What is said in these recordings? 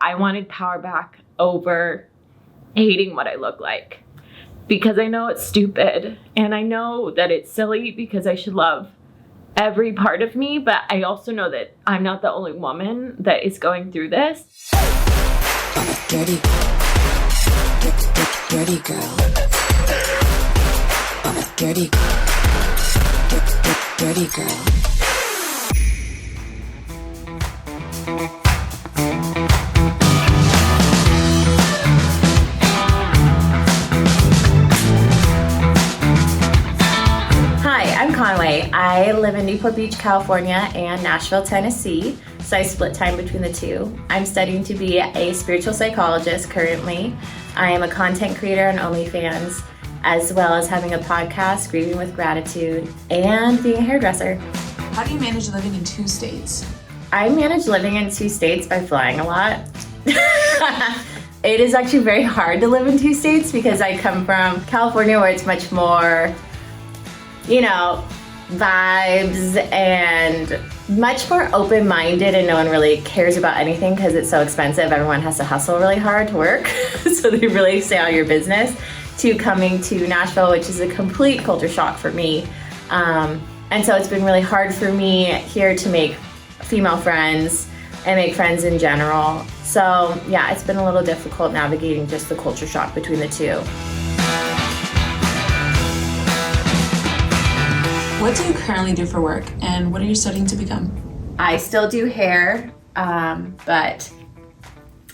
I wanted power back over hating what I look like, because I know it's stupid and I know that it's silly because I should love every part of me, but I also know that I'm not the only woman that is going through this. I'm a dirty girl. I'm a dirty girl. Hi, I'm Conway. I live in Newport Beach, California and Nashville, Tennessee, so I split time between the two. I'm studying to be a spiritual psychologist currently. I am a content creator on OnlyFans, as well as having a podcast, Grieving with Gratitude, and being a hairdresser. How do you manage living in 2 states? I manage living in 2 states by flying a lot. It is actually very hard to live in 2 states because I come from California, where it's much more, vibes and much more open-minded, and no one really cares about anything because it's so expensive. Everyone has to hustle really hard to work, so they really stay out of your business, to coming to Nashville, which is a complete culture shock for me. And so it's been really hard for me here to make female friends and make friends in general. So yeah, it's been a little difficult navigating just the culture shock between the two. What do you currently do for work, and what are you studying to become? I still do hair, but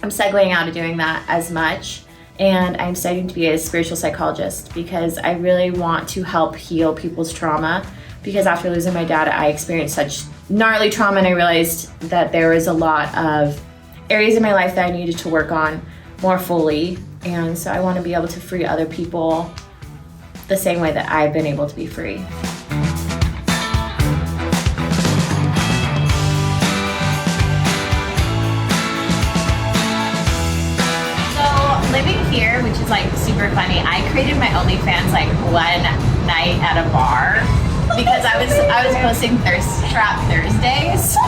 I'm segueing out of doing that as much. And I'm studying to be a spiritual psychologist because I really want to help heal people's trauma. Because after losing my dad, I experienced such gnarly trauma, and I realized that there was a lot of areas in my life that I needed to work on more fully. And so I want to be able to free other people the same way that I've been able to be free. Living here, which is like super funny, I created my OnlyFans like one night at a bar because I was posting Thirst Trap Thursdays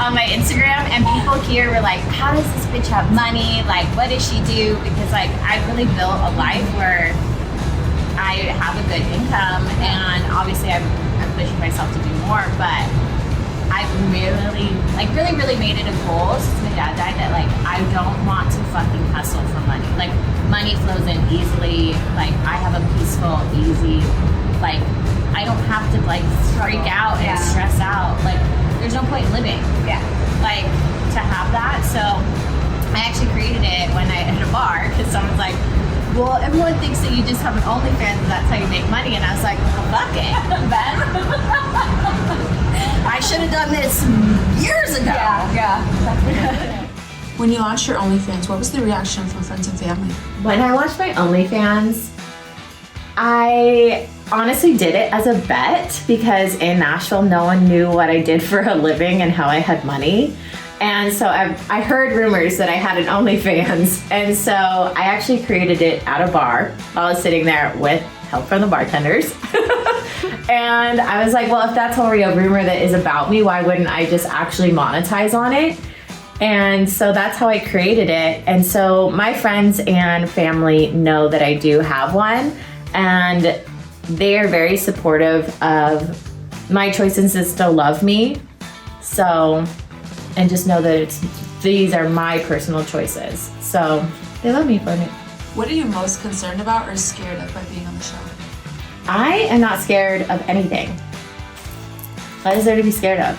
on my Instagram, and people here were like, how does this bitch have money? Like, what does she do? Because like I really built a life where I have a good income, and obviously I'm pushing myself to do more, but I really made it a goal since my dad died that like I don't want to fucking hustle for money. Like money flows in easily. Like I have a peaceful, easy, like I don't have to like freak out and stress out. Like there's no point in living. Yeah. Like to have that. So I actually created it when I hit a bar because someone's like, well, everyone thinks that you just have an OnlyFans and that's how you make money. And I was like, well, fuck it, Ben. I should have done this years ago. Yeah. When you launched your OnlyFans, what was the reaction from friends and family? When I launched my OnlyFans, I honestly did it as a bet because in Nashville, no one knew what I did for a living and how I had money. And so I heard rumors that I had an OnlyFans. And so I actually created it at a bar while I was sitting there with help from the bartenders. And I was like, well, if that's already a rumor that is about me, why wouldn't I just actually monetize on it? And so that's how I created it. And so my friends and family know that I do have one, and they are very supportive of my choices and still love me. So, and just know that these are my personal choices. So they love me for it. What are you most concerned about or scared of by being on the show? I am not scared of anything. What is there to be scared of?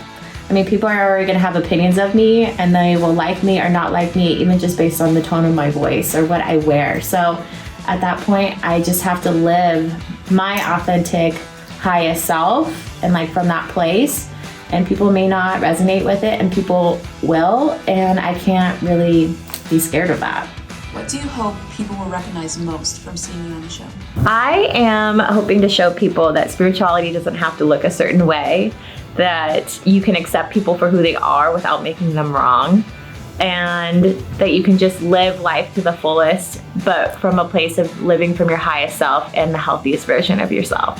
I mean, people are already going to have opinions of me, and they will like me or not like me, even just based on the tone of my voice or what I wear. So at that point, I just have to live my authentic, highest self, and like from that place. And people may not resonate with it, and people will, and I can't really be scared of that. What do you hope people will recognize most from seeing you on the show? I am hoping to show people that spirituality doesn't have to look a certain way, that you can accept people for who they are without making them wrong, and that you can just live life to the fullest, but from a place of living from your highest self and the healthiest version of yourself.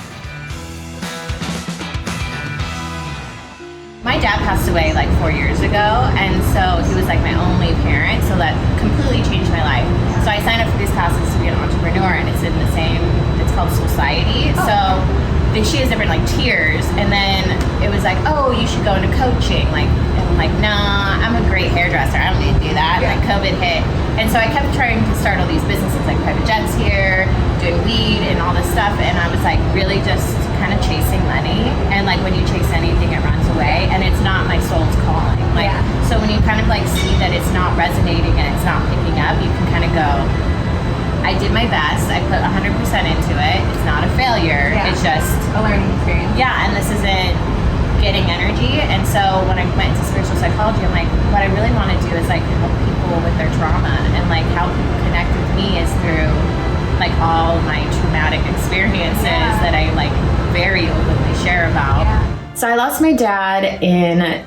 My dad passed away like 4 years ago, and so he was like my only parent, so that completely changed my life. So I signed up for these classes to be an entrepreneur, and it's in the same, it's called Society. So she has different like tiers, and then it was like, oh, you should go into coaching, like, and I'm like, nah, I'm a great hairdresser, I don't need to do that. Like COVID hit, and so I kept trying to start all these businesses, like private jets here, doing weed and all this stuff, and I was like really just kind of chasing money, and like when you chase anything, it runs away, and it's not my soul's calling. Like, so when you kind of like see that it's not resonating and it's not picking up, you can kind of go, I did my best. I put 100% into it. It's not a failure. It's just a learning experience. Yeah, and this isn't getting energy. And so when I went into spiritual psychology, I'm like, what I really want to do is like help people with their trauma, and like how people connect with me is through like all my traumatic experiences that I like very openly share about. So I lost my dad in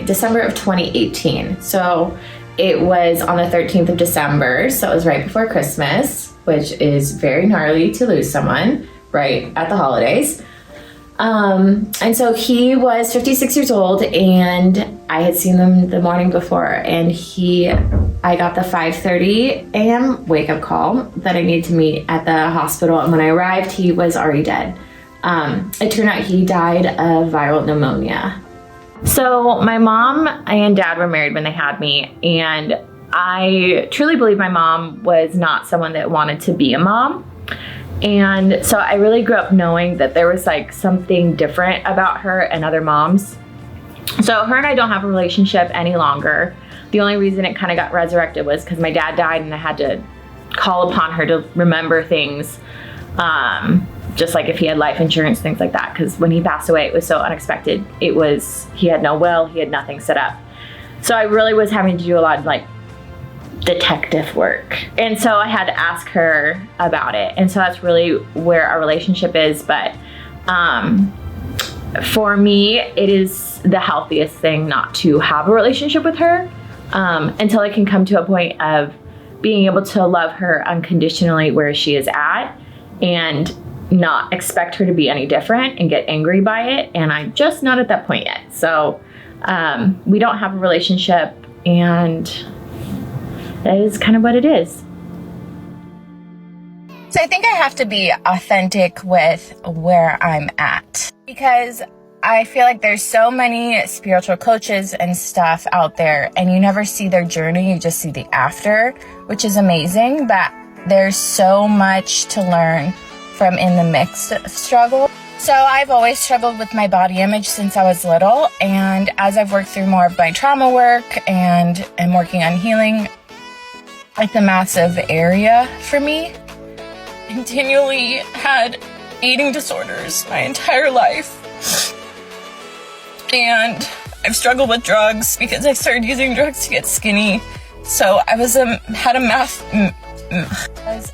December of 2018. So it was on the 13th of December, so it was right before Christmas, which is very gnarly to lose someone right at the holidays. And so he was 56 years old, and I had seen him the morning before, and I got the 5:30 a.m. wake-up call that I needed to meet at the hospital, and when I arrived, he was already dead. It turned out he died of viral pneumonia. So my mom and dad were married when they had me, and I truly believe my mom was not someone that wanted to be a mom. And so I really grew up knowing that there was like something different about her and other moms. So her and I don't have a relationship any longer. The only reason it kind of got resurrected was because my dad died, and I had to call upon her to remember things. Just like if he had life insurance, things like that. Because when he passed away, it was so unexpected. He had no will, he had nothing set up. So I really was having to do a lot of like detective work. And so I had to ask her about it. And so that's really where our relationship is. But for me, it is the healthiest thing not to have a relationship with her until I can come to a point of being able to love her unconditionally where she is at, and not expect her to be any different and get angry by it. And I'm just not at that point yet. So we don't have a relationship, and that is kind of what it is. So I think I have to be authentic with where I'm at, because I feel like there's so many spiritual coaches and stuff out there, and you never see their journey, you just see the after, which is amazing, but there's so much to learn from in the mixed struggle. So I've always struggled with my body image since I was little, and as I've worked through more of my trauma work and am working on healing, it's a massive area for me. Continually had eating disorders my entire life, and I've struggled with drugs because I started using drugs to get skinny. So I was a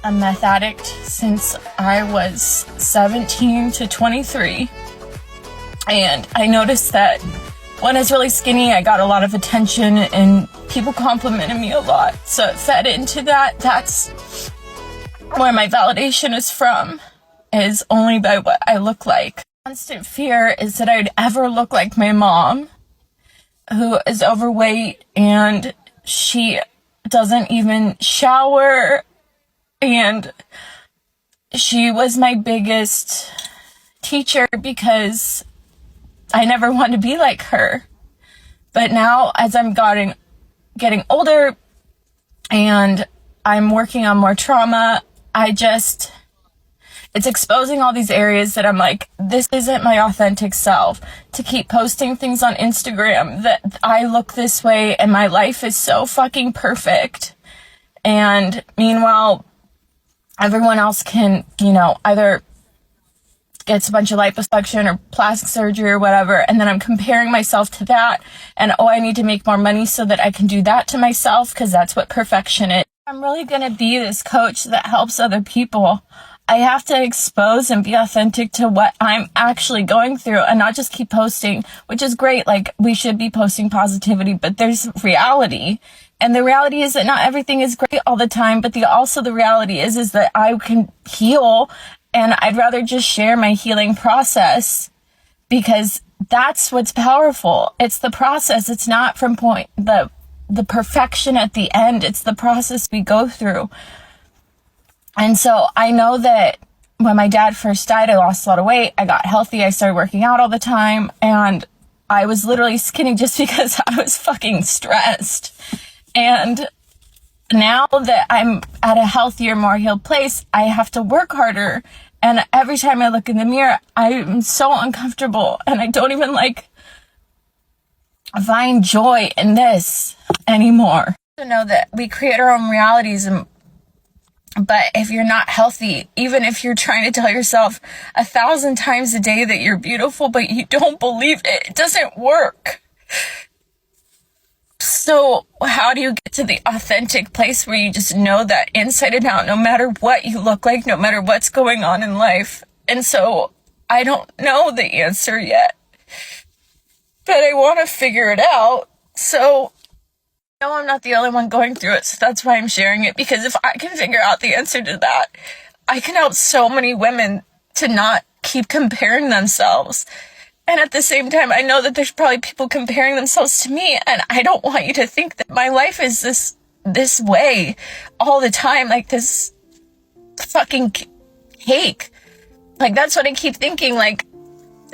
meth addict since I was 17 to 23, and I noticed that when I was really skinny, I got a lot of attention and people complimented me a lot, so it fed into that. That's where my validation is from, is only by what I look like. Constant fear is that I'd ever look like my mom, who is overweight, and she doesn't even shower, and she was my biggest teacher because I never wanted to be like her. But now, as I'm getting older and I'm working on more trauma, it's exposing all these areas that I'm like, this isn't my authentic self. To keep posting things on Instagram that I look this way and my life is so fucking perfect. And meanwhile, everyone else can, either gets a bunch of liposuction or plastic surgery or whatever, and then I'm comparing myself to that, and I need to make more money so that I can do that to myself, because that's what perfection is. I'm really going to be this coach that helps other people. I have to expose and be authentic to what I'm actually going through, and not just keep posting, which is great. Like, we should be posting positivity, but there's reality. And the reality is that not everything is great all the time, but the reality is that I can heal, and I'd rather just share my healing process, because that's what's powerful. It's the process. It's not from the perfection at the end. It's the process we go through. And so I know that when my dad first died, I lost a lot of weight. I got healthy. I started working out all the time. And I was literally skinny just because I was fucking stressed. And now that I'm at a healthier, more healed place, I have to work harder. And every time I look in the mirror, I'm so uncomfortable. And I don't even find joy in this anymore. To know that we create our own realities, but if you're not healthy, even if you're trying to tell yourself 1,000 times a day that you're beautiful, but you don't believe it, it doesn't work. So how do you get to the authentic place where you just know that inside and out, no matter what you look like, no matter what's going on in life? And so I don't know the answer yet, but I want to figure it out. So no, I'm not the only one going through it, so that's why I'm sharing it, because if I can figure out the answer to that, I can help so many women to not keep comparing themselves. And at the same time, I know that there's probably people comparing themselves to me, and I don't want you to think that my life is this way all the time, like this fucking cake. Like, that's what I keep thinking, like,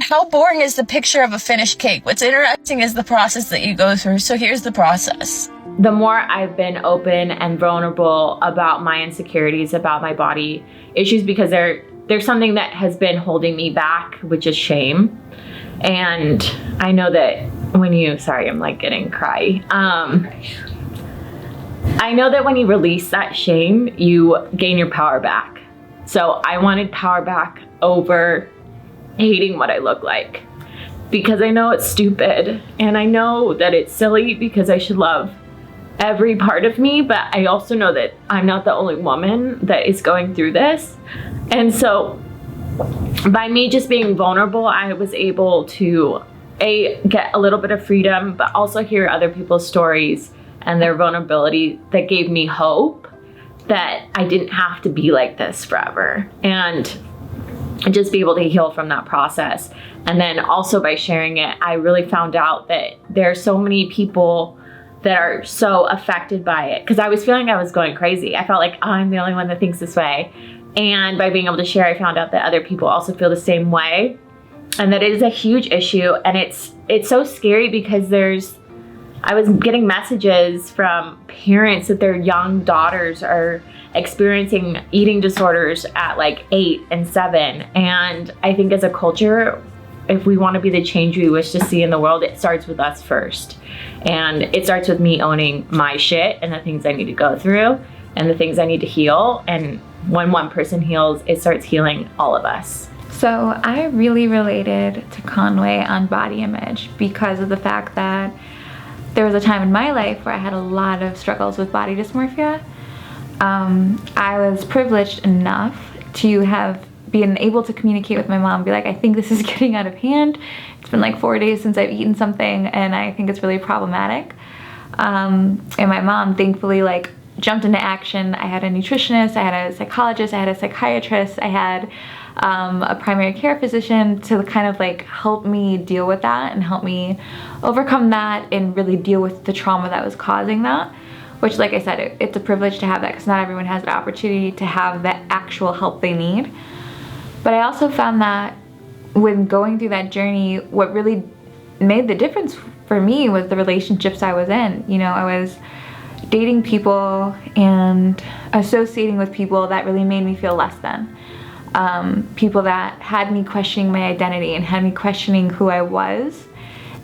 how boring is the picture of a finished cake? What's interesting is the process that you go through. So here's the process. The more I've been open and vulnerable about my insecurities, about my body issues, because there's something that has been holding me back, which is shame. And I know that sorry, I'm like getting cry. I know that when you release that shame, you gain your power back. So I wanted power back over hating what I look like, because I know it's stupid and I know that it's silly, because I should love every part of me, but I also know that I'm not the only woman that is going through this. And so by me just being vulnerable, I was able to get a little bit of freedom, but also hear other people's stories and their vulnerability that gave me hope that I didn't have to be like this forever, and just be able to heal from that process. And then also by sharing it, I really found out that there are so many people that are so affected by it, because I was feeling I was going crazy. I felt like I'm the only one that thinks this way. And by being able to share, I found out that other people also feel the same way, and that it is a huge issue. And it's so scary, because I was getting messages from parents that their young daughters are experiencing eating disorders at like 8 and 7. And I think as a culture, if we want to be the change we wish to see in the world, it starts with us first. And it starts with me owning my shit and the things I need to go through and the things I need to heal. And when one person heals, it starts healing all of us. So I really related to Conway on body image because of the fact that there was a time in my life where I had a lot of struggles with body dysmorphia. I was privileged enough to have been able to communicate with my mom and be like, I think this is getting out of hand. It's been like 4 days since I've eaten something and I think it's really problematic. And my mom thankfully like jumped into action. I had a nutritionist, I had a psychologist, I had a psychiatrist, I had a primary care physician to kind of like help me deal with that and help me overcome that and really deal with the trauma that was causing that. Which, like I said, it's a privilege to have that because not everyone has the opportunity to have the actual help they need. But I also found that when going through that journey, what really made the difference for me was the relationships I was in. You know, I was dating people and associating with people that really made me feel less than. People that had me questioning my identity and had me questioning who I was,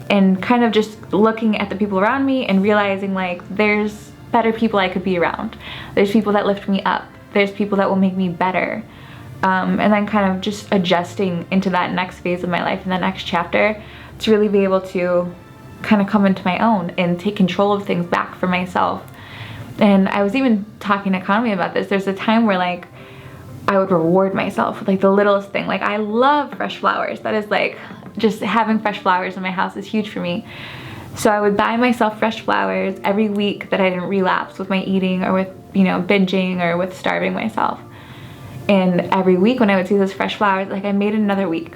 and kind of just looking at the people around me and realizing like there's better people I could be around. There's people that lift me up. There's people that will make me better. And then kind of just adjusting into that next phase of my life and the next chapter to really be able to kind of come into my own and take control of things back for myself. And I was even talking to Conway about this. There's a time where like I would reward myself with like the littlest thing. Like I love fresh flowers. That is like, just having fresh flowers in my house is huge for me. So I would buy myself fresh flowers every week that I didn't relapse with my eating or with, you know, binging or with starving myself. And every week when I would see those fresh flowers, like I made it another week.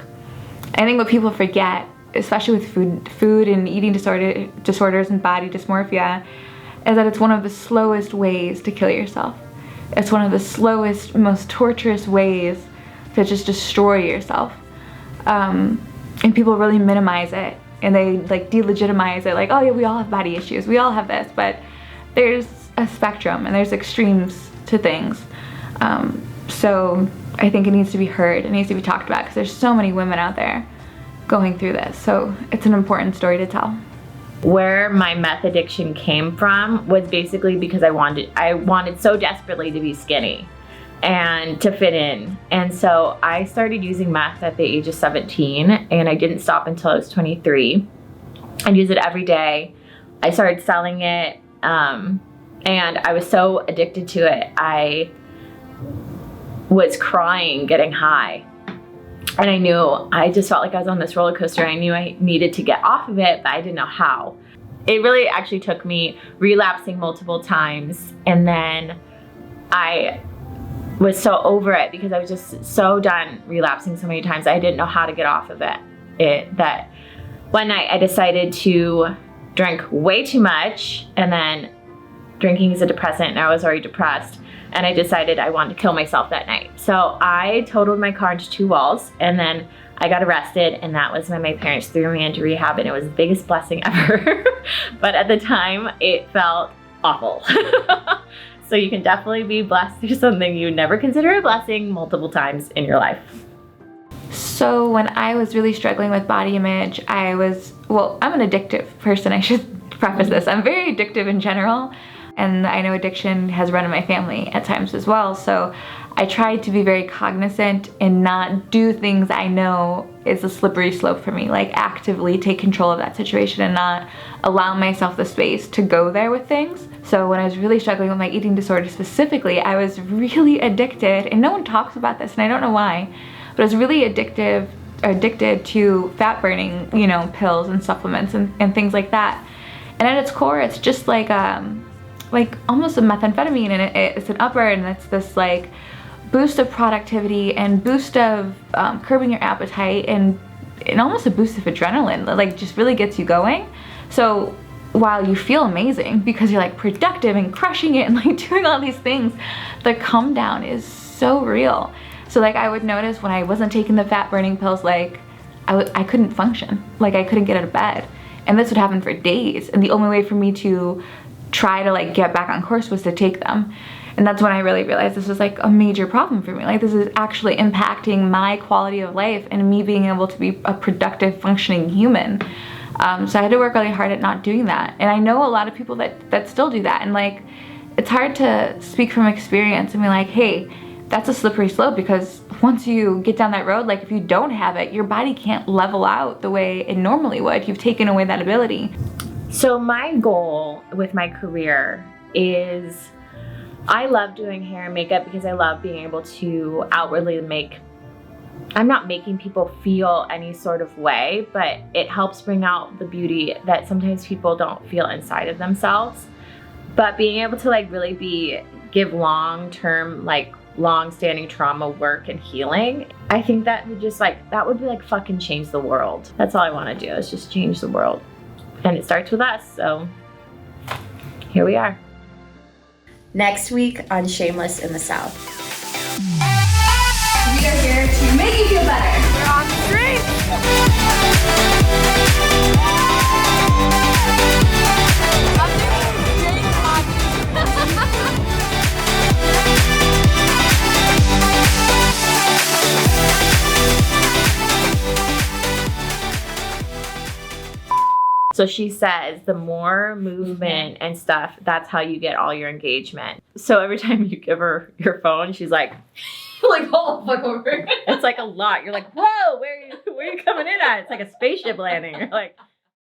I think what people forget especially with food and eating disorders and body dysmorphia, is that it's one of the slowest ways to kill yourself. It's one of the slowest, most torturous ways to just destroy yourself. And people really minimize it, and they like delegitimize it, like, oh yeah, we all have body issues, we all have this, but there's a spectrum and there's extremes to things. So I think it needs to be heard, it needs to be talked about, because there's so many women out there going through this, so it's an important story to tell. Where my meth addiction came from was basically because I wanted so desperately to be skinny and to fit in. And so I started using meth at the age of 17, and I didn't stop until I was 23. I'd use it every day. I started selling it, and I was so addicted to it. I was crying getting high. And I just felt like I was on this roller coaster. I knew I needed to get off of it, but I didn't know how. It really actually took me relapsing multiple times, and then I was so over it because I was just so done relapsing so many times. I didn't know how to get off of it. That one night I decided to drink way too much, and then drinking is a depressant, and I was already depressed. And I decided I wanted to kill myself that night. So I totaled my car into 2 walls, and then I got arrested, and that was when my parents threw me into rehab, and it was the biggest blessing ever. But at the time, it felt awful. So you can definitely be blessed through something you never consider a blessing multiple times in your life. So when I was really struggling with body image, I'm an addictive person. I should preface this. I'm very addictive in general. And I know addiction has run in my family at times as well. So I tried to be very cognizant and not do things I know is a slippery slope for me, like actively take control of that situation and not allow myself the space to go there with things. So when I was really struggling with my eating disorder specifically, I was really addicted, and no one talks about this, and I don't know why, but I was really addicted to fat burning, pills and supplements and things like that. And at its core, it's just like almost a methamphetamine, and it's an upper, and it's this like boost of productivity and boost of curbing your appetite and almost a boost of adrenaline that like just really gets you going. So while you feel amazing because you're like productive and crushing it and like doing all these things, the come down is so real. So like I would notice when I wasn't taking the fat burning pills, like I couldn't function, like I couldn't get out of bed, and this would happen for days, and the only way for me to try to like get back on course was to take them. And that's when I really realized this was like a major problem for me. Like this is actually impacting my quality of life and me being able to be a productive, functioning human. So I had to work really hard at not doing that. And I know a lot of people that still do that. And like, it's hard to speak from experience and be like, hey, that's a slippery slope, because once you get down that road, like if you don't have it, your body can't level out the way it normally would. You've taken away that ability. So my goal with my career is, I love doing hair and makeup because I love being able to outwardly I'm not making people feel any sort of way, but it helps bring out the beauty that sometimes people don't feel inside of themselves. But being able to like really give long-term, like long-standing trauma work and healing, I think that would just that would be like fucking change the world. That's all I want to do, is just change the world. And it starts with us, so here we are. Next week on Shameless in the South. We are here to make you feel better. We're on the streets. So she says the more movement and stuff, that's how you get all your engagement. So every time you give her your phone, she's like, hold the fuck over. It's like a lot. You're like, whoa, where are you coming in at? It's like a spaceship landing. You're like,